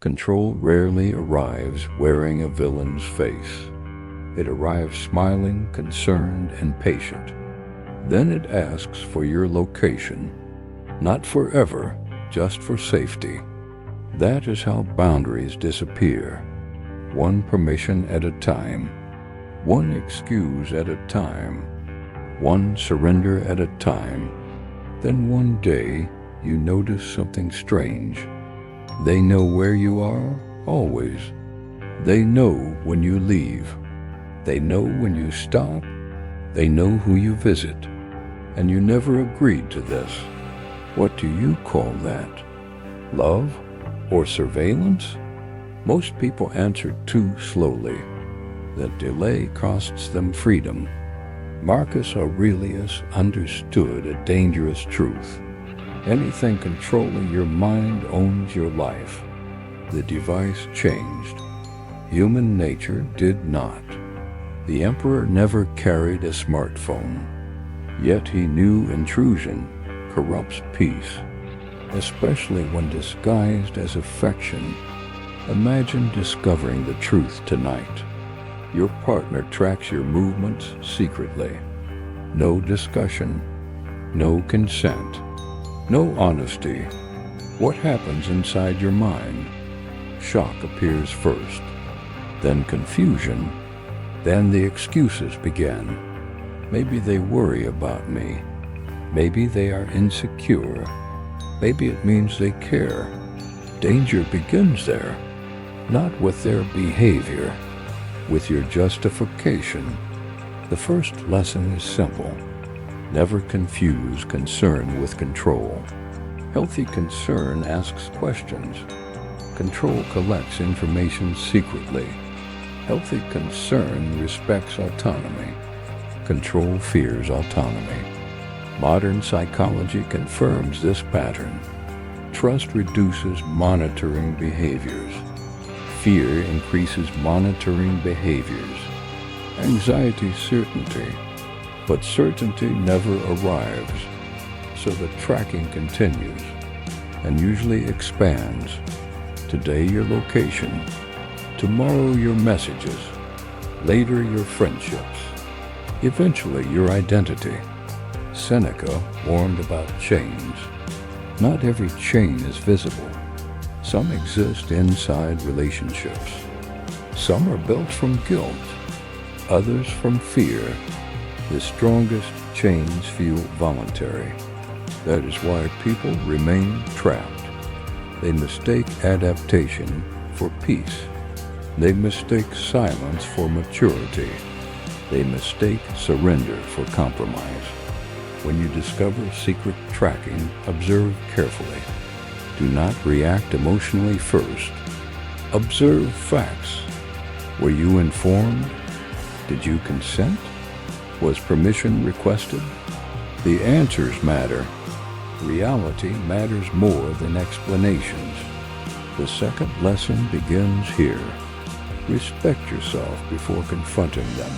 Control rarely arrives wearing a villain's face. It arrives smiling, concerned, and patient. Then it asks for your location, not forever, just for safety. That is how boundaries disappear, one permission at a time, one excuse at a time, one surrender at a time. Then one day you notice something strange. They know where you are, always. They know when you leave. They know when you stop. They know who you visit. And you never agreed to this. What do you call that? Love or surveillance? Most people answer too slowly. That delay costs them freedom. Marcus Aurelius understood a dangerous truth. Anything controlling your mind owns your life. The device changed. Human nature did not. The emperor never carried a smartphone. Yet he knew intrusion corrupts peace, especially when disguised as affection. Imagine discovering the truth tonight. Your partner tracks your movements secretly. No discussion, no consent, no honesty. What happens inside your mind? Shock appears first, then confusion, then the excuses begin. Maybe they worry about me. Maybe they are insecure. Maybe it means they care. Danger begins there, not with their behavior, with your justification. The first lesson is simple. Never confuse concern with control. Healthy concern asks questions. Control collects information secretly. Healthy concern respects autonomy. Control fears autonomy. Modern psychology confirms this pattern. Trust reduces monitoring behaviors. Fear increases monitoring behaviors. Anxiety, certainty. But certainty never arrives. So the tracking continues and usually expands. Today your location. Tomorrow your messages. Later your friendships. Eventually your identity. Seneca warned about chains. Not every chain is visible. Some exist inside relationships. Some are built from guilt, others from fear. The strongest chains feel voluntary. That is why people remain trapped. They mistake adaptation for peace. They mistake silence for maturity. They mistake surrender for compromise. When you discover secret tracking, observe carefully. Do not react emotionally first. Observe facts. Were you informed? Did you consent? Was permission requested? The answers matter. Reality matters more than explanations. The second lesson begins here. Respect yourself before confronting them.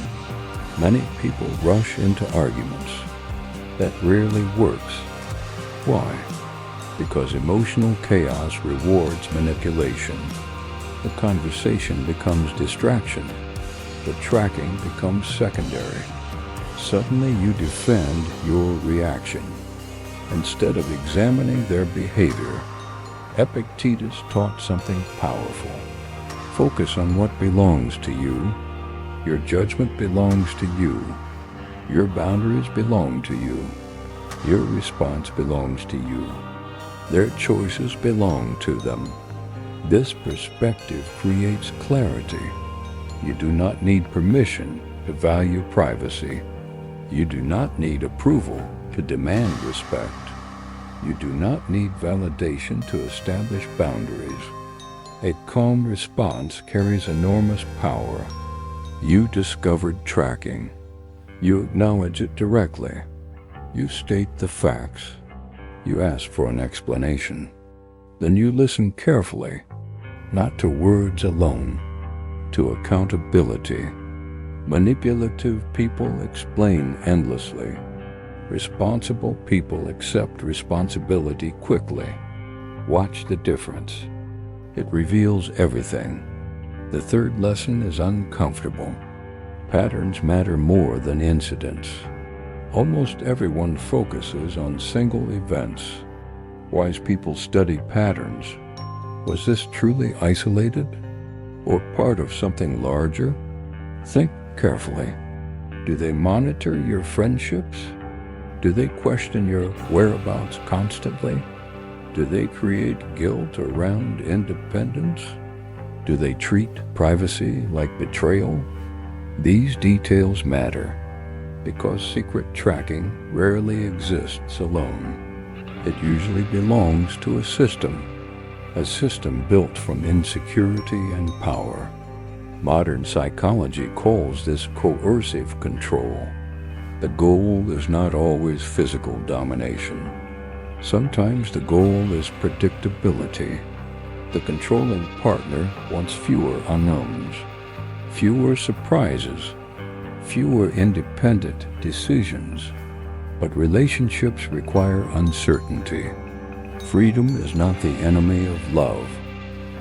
Many people rush into arguments. That rarely works. Why? Because emotional chaos rewards manipulation. The conversation becomes distraction. The tracking becomes secondary. Suddenly you defend your reaction instead of examining their behavior. Epictetus taught something powerful. Focus on what belongs to you. Your judgment belongs to you. Your boundaries belong to you. Your response belongs to you. Their choices belong to them. This perspective creates clarity. You do not need permission to value privacy. You do not need approval to demand respect. You do not need validation to establish boundaries. A calm response carries enormous power. You discovered tracking. You acknowledge it directly. You state the facts. You ask for an explanation. Then you listen carefully, not to words alone, to accountability. Manipulative people explain endlessly. Responsible people accept responsibility quickly. Watch the difference. It reveals everything. The third lesson is uncomfortable. Patterns matter more than incidents. Almost everyone focuses on single events. Wise people study patterns. Was this truly isolated, or part of something larger? Think carefully. Do they monitor your friendships? Do they question your whereabouts constantly? Do they create guilt around independence? Do they treat privacy like betrayal? These details matter because secret tracking rarely exists alone. It usually belongs to a system built from insecurity and power. Modern psychology calls this coercive control. The goal is not always physical domination. Sometimes the goal is predictability. The controlling partner wants fewer unknowns, fewer surprises, fewer independent decisions. But relationships require uncertainty. Freedom is not the enemy of love.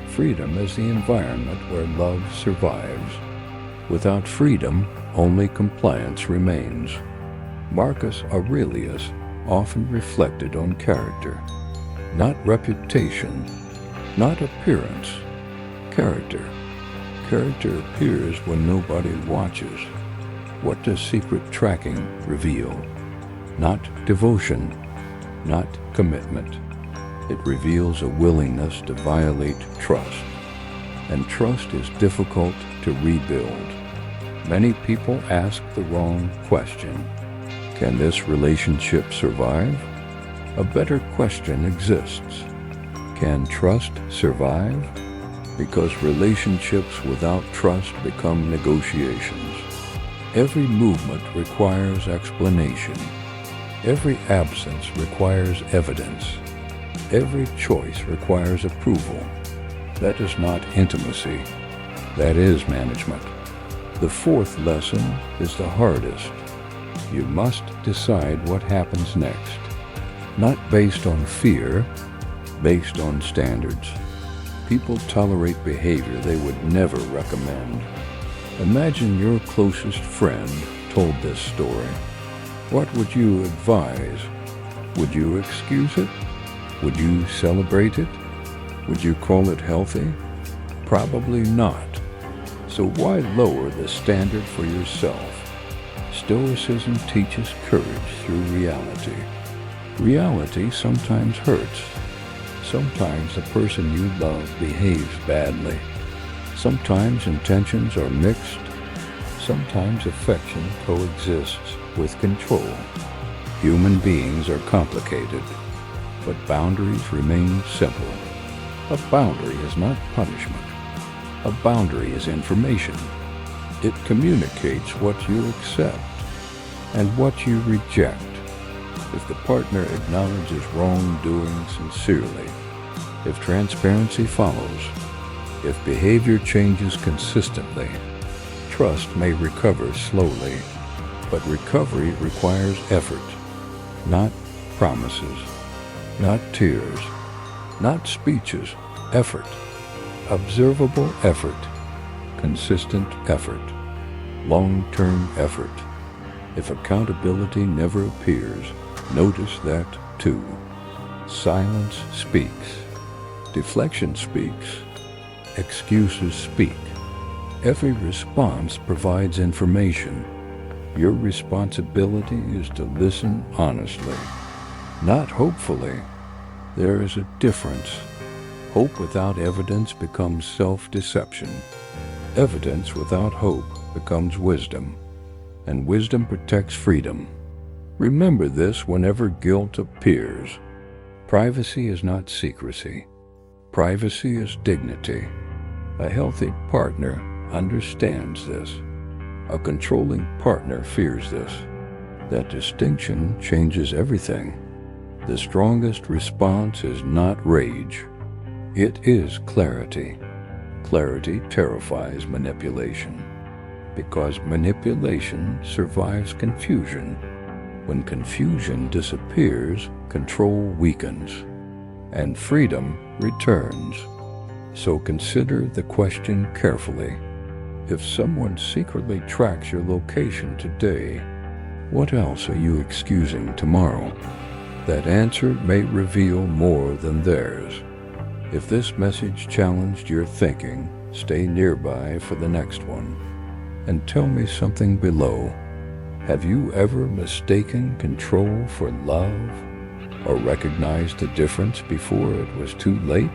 Freedom is the environment where love survives. Without freedom, only compliance remains. Marcus Aurelius often reflected on character, not reputation, not appearance. Character. Character appears when nobody watches. What does secret tracking reveal? Not devotion, not commitment. It reveals a willingness to violate trust, and trust is difficult to rebuild. Many people ask the wrong question. Can this relationship survive? A better question exists. Can trust survive? Because relationships without trust become negotiations. Every movement requires explanation. Every absence requires evidence. Every choice requires approval. That is not intimacy. That is management. The fourth lesson is the hardest. You must decide what happens next, not based on fear, based on standards. People tolerate behavior they would never recommend. Imagine your closest friend told this story. What would you advise? Would you excuse it? Would you celebrate it? Would you call it healthy? Probably not. So why lower the standard for yourself? Stoicism teaches courage through reality. Reality sometimes hurts. Sometimes the person you love behaves badly. Sometimes intentions are mixed. Sometimes affection coexists with control. Human beings are complicated, but boundaries remain simple. A boundary is not punishment. A boundary is information. It communicates what you accept and what you reject. If the partner acknowledges wrongdoing sincerely, if transparency follows, if behavior changes consistently, trust may recover slowly, but recovery requires effort, not promises, not tears, not speeches, effort, observable effort, consistent effort, long-term effort. If accountability never appears, notice that too. Silence speaks. Deflection speaks. Excuses speak. Every response provides information. Your responsibility is to listen honestly, not hopefully. There is a difference. Hope without evidence becomes self-deception. Evidence without hope becomes wisdom, and wisdom protects freedom. Remember this whenever guilt appears. Privacy is not secrecy. Privacy is dignity. A healthy partner understands this. A controlling partner fears this. That distinction changes everything. The strongest response is not rage. It is clarity. Clarity terrifies manipulation, because manipulation survives confusion. When confusion disappears, control weakens, and freedom returns. So consider the question carefully. If someone secretly tracks your location today, what else are you excusing tomorrow? That answer may reveal more than theirs. If this message challenged your thinking, stay nearby for the next one. And tell me something below. Have you ever mistaken control for love, or recognized the difference before it was too late?